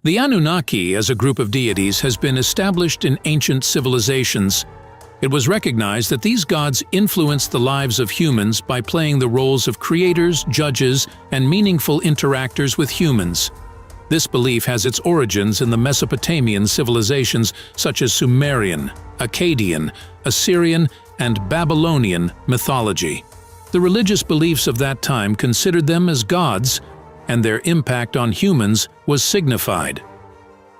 The Anunnaki as a group of deities has been established in ancient civilizations. It was recognized that these gods influenced the lives of humans by playing the roles of creators, judges, and meaningful interactors with humans. This belief has its origins in the Mesopotamian civilizations such as Sumerian, Akkadian, Assyrian, and Babylonian mythology. The religious beliefs of that time considered them as gods, and their impact on humans was signified.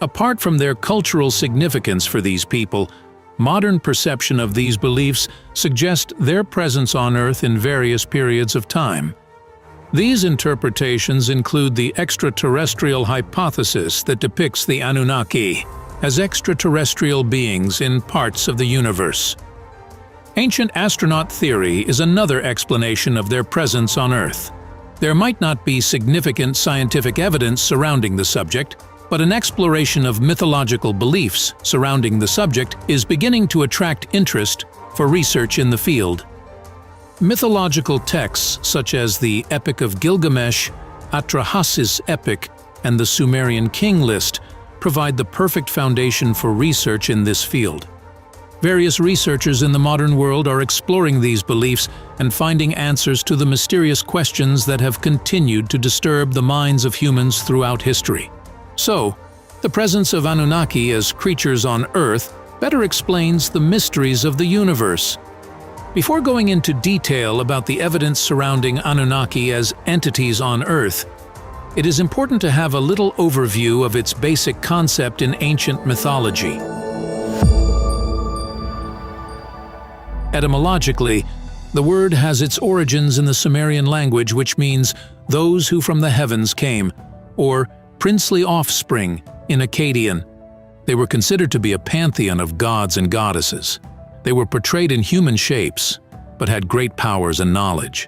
Apart from their cultural significance for these people, modern perception of these beliefs suggests their presence on Earth in various periods of time. These interpretations include the extraterrestrial hypothesis that depicts the Anunnaki as extraterrestrial beings in parts of the universe. Ancient astronaut theory is another explanation of their presence on Earth. There might not be significant scientific evidence surrounding the subject, but an exploration of mythological beliefs surrounding the subject is beginning to attract interest for research in the field. Mythological texts such as the Epic of Gilgamesh, Atrahasis Epic, and the Sumerian King List provide the perfect foundation for research in this field. Various researchers in the modern world are exploring these beliefs and finding answers to the mysterious questions that have continued to disturb the minds of humans throughout history. So, the presence of Anunnaki as creatures on Earth better explains the mysteries of the universe. Before going into detail about the evidence surrounding Anunnaki as entities on Earth, it is important to have a little overview of its basic concept in ancient mythology. Etymologically, the word has its origins in the Sumerian language, which means "those who from the heavens came," or "princely offspring" in Akkadian. They were considered to be a pantheon of gods and goddesses. They were portrayed in human shapes, but had great powers and knowledge.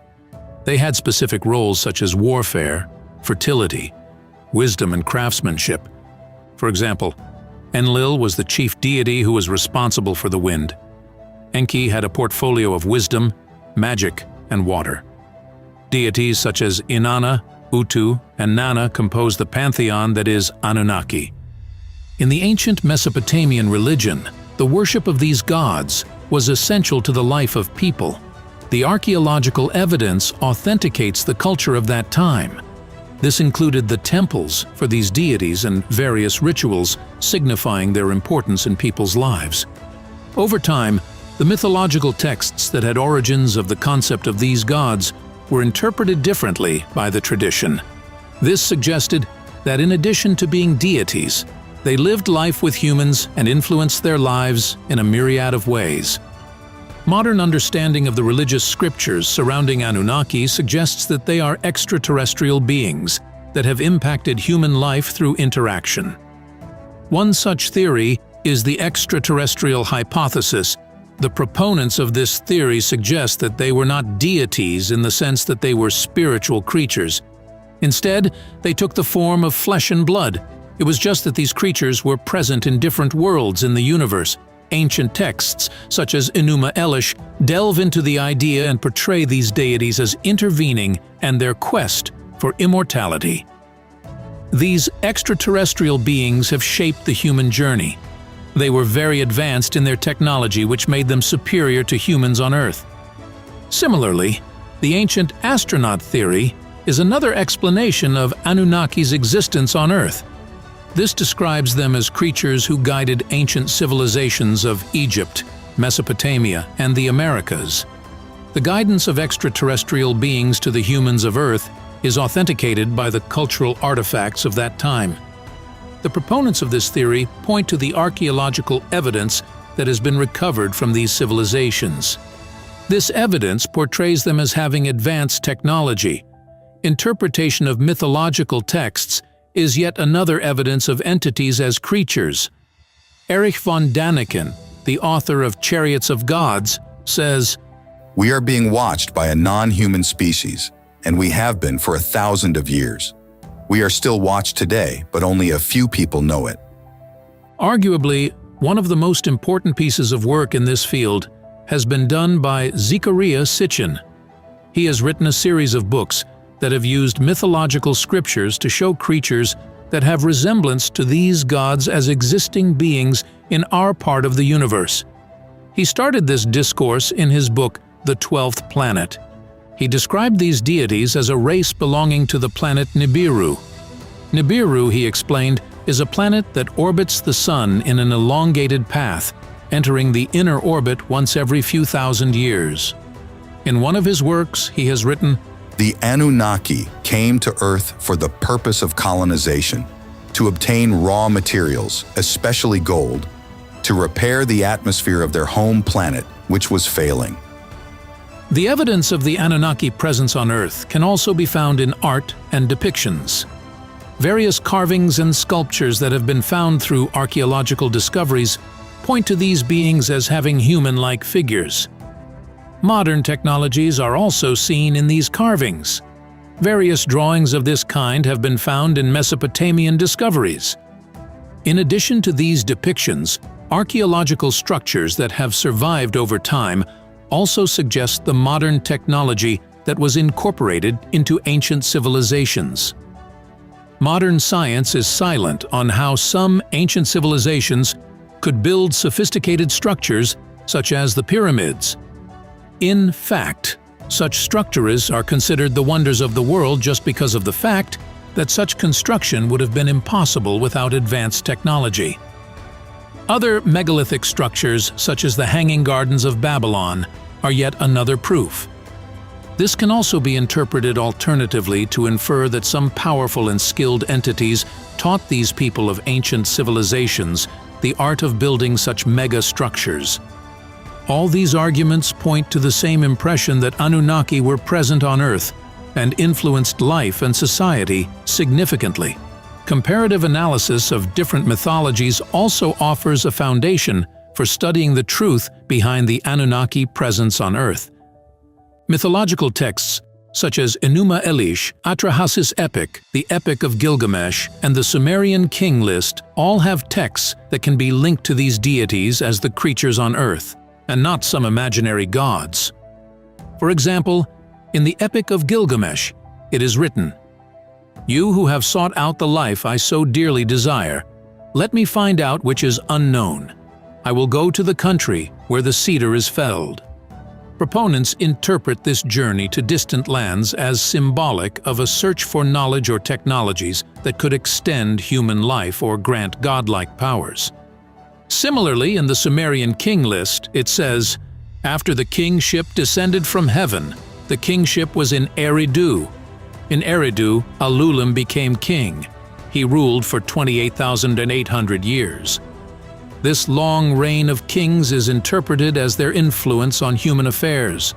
They had specific roles such as warfare, fertility, wisdom, and craftsmanship. For example, Enlil was the chief deity who was responsible for the wind. Enki had a portfolio of wisdom, magic, and water. Deities such as Inanna, Utu, and Nana compose the pantheon that is Anunnaki. In the ancient Mesopotamian religion, the worship of these gods was essential to the life of people. The archaeological evidence authenticates the culture of that time. This included the temples for these deities and various rituals signifying their importance in people's lives. Over time, the mythological texts that had origins of the concept of these gods were interpreted differently by the tradition. This suggested that in addition to being deities, they lived life with humans and influenced their lives in a myriad of ways. Modern understanding of the religious scriptures surrounding Anunnaki suggests that they are extraterrestrial beings that have impacted human life through interaction. One such theory is the extraterrestrial hypothesis. The proponents of this theory suggest that they were not deities in the sense that they were spiritual creatures. Instead, they took the form of flesh and blood. It was just that these creatures were present in different worlds in the universe. Ancient texts, such as Enuma Elish, delve into the idea and portray these deities as intervening and their quest for immortality. These extraterrestrial beings have shaped the human journey. They were very advanced in their technology, which made them superior to humans on Earth. Similarly, the ancient astronaut theory is another explanation of Anunnaki's existence on Earth. This describes them as creatures who guided ancient civilizations of Egypt, Mesopotamia, and the Americas. The guidance of extraterrestrial beings to the humans of Earth is authenticated by the cultural artifacts of that time. The proponents of this theory point to the archaeological evidence that has been recovered from these civilizations. This evidence portrays them as having advanced technology. Interpretation of mythological texts is yet another evidence of entities as creatures. Erich von Däniken, the author of Chariots of Gods, says, "We are being watched by a non-human species, and we have been for 1,000 years. We are still watched today, but only a few people know it." Arguably, one of the most important pieces of work in this field has been done by Zecharia Sitchin. He has written a series of books that have used mythological scriptures to show creatures that have resemblance to these gods as existing beings in our part of the universe. He started this discourse in his book, The 12th Planet. He described these deities as a race belonging to the planet Nibiru. Nibiru, he explained, is a planet that orbits the Sun in an elongated path, entering the inner orbit once every few thousand years. In one of his works, he has written, "The Anunnaki came to Earth for the purpose of colonization, to obtain raw materials, especially gold, to repair the atmosphere of their home planet, which was failing." The evidence of the Anunnaki presence on Earth can also be found in art and depictions. Various carvings and sculptures that have been found through archaeological discoveries point to these beings as having human-like figures. Modern technologies are also seen in these carvings. Various drawings of this kind have been found in Mesopotamian discoveries. In addition to these depictions, archaeological structures that have survived over time also suggest the modern technology that was incorporated into ancient civilizations. Modern science is silent on how some ancient civilizations could build sophisticated structures such as the pyramids. In fact, such structures are considered the wonders of the world just because of the fact that such construction would have been impossible without advanced technology. Other megalithic structures, such as the Hanging Gardens of Babylon, are yet another proof. This can also be interpreted alternatively to infer that some powerful and skilled entities taught these people of ancient civilizations the art of building such mega structures. All these arguments point to the same impression that Anunnaki were present on Earth and influenced life and society significantly. Comparative analysis of different mythologies also offers a foundation for studying the truth behind the Anunnaki presence on Earth. Mythological texts such as Enuma Elish, Atrahasis Epic, the Epic of Gilgamesh, and the Sumerian King List all have texts that can be linked to these deities as the creatures on Earth, and not some imaginary gods. For example, in the Epic of Gilgamesh, it is written, "You who have sought out the life I so dearly desire, let me find out which is unknown. I will go to the country where the cedar is felled." Proponents interpret this journey to distant lands as symbolic of a search for knowledge or technologies that could extend human life or grant godlike powers. Similarly, in the Sumerian King List, it says, "After the kingship descended from heaven, the kingship was in Eridu. In Eridu, Alulim became king. He ruled for 28,800 years. This long reign of kings is interpreted as their influence on human affairs.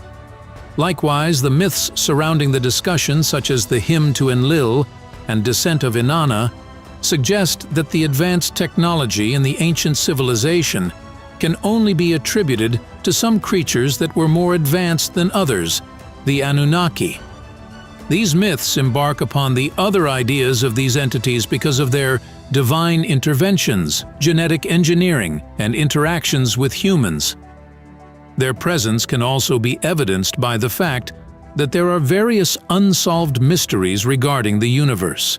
Likewise, the myths surrounding the discussion, such as the hymn to Enlil and descent of Inanna, suggest that the advanced technology in the ancient civilization can only be attributed to some creatures that were more advanced than others, the Anunnaki. These myths embark upon the other ideas of these entities because of their divine interventions, genetic engineering, and interactions with humans. Their presence can also be evidenced by the fact that there are various unsolved mysteries regarding the universe.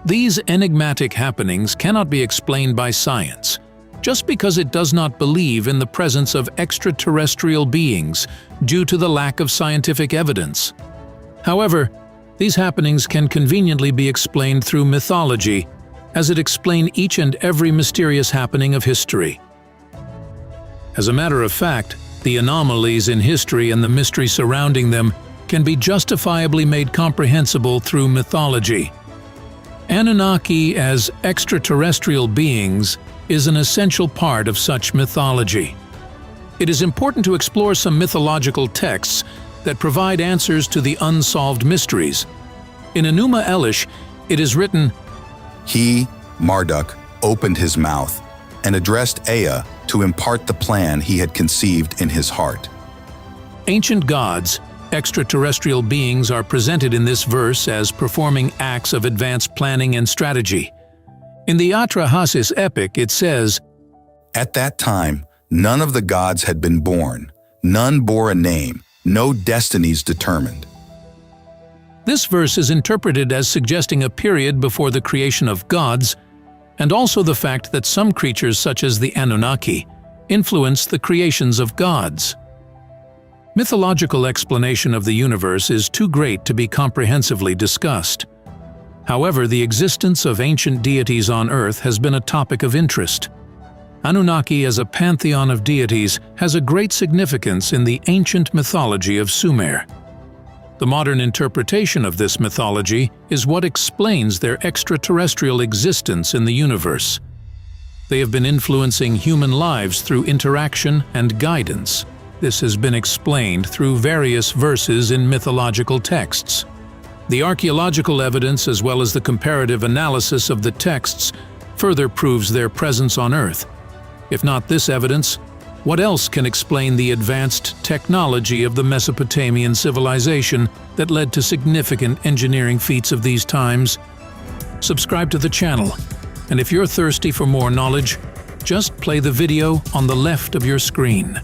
These enigmatic happenings cannot be explained by science, just because it does not believe in the presence of extraterrestrial beings due to the lack of scientific evidence. However, these happenings can conveniently be explained through mythology, as it explains each and every mysterious happening of history. As a matter of fact, the anomalies in history and the mystery surrounding them can be justifiably made comprehensible through mythology. Anunnaki as extraterrestrial beings is an essential part of such mythology. It is important to explore some mythological texts that provide answers to the unsolved mysteries. In Enuma Elish, it is written, He, Marduk, opened his mouth and addressed Ea to impart the plan he had conceived in his heart. Ancient gods, extraterrestrial beings, are presented in this verse as performing acts of advanced planning and strategy. In the Atrahasis epic, it says, At that time, none of the gods had been born, none bore a name, no destinies determined. This verse is interpreted as suggesting a period before the creation of gods, and also the fact that some creatures such as the Anunnaki influenced the creations of gods. Mythological explanation of the universe is too great to be comprehensively discussed. However, the existence of ancient deities on Earth has been a topic of interest. Anunnaki as a pantheon of deities has a great significance in the ancient mythology of Sumer. The modern interpretation of this mythology is what explains their extraterrestrial existence in the universe. They have been influencing human lives through interaction and guidance. This has been explained through various verses in mythological texts. The archaeological evidence as well as the comparative analysis of the texts further proves their presence on Earth. If not this evidence, what else can explain the advanced technology of the Mesopotamian civilization that led to significant engineering feats of these times? Subscribe to the channel, and if you're thirsty for more knowledge, just play the video on the left of your screen.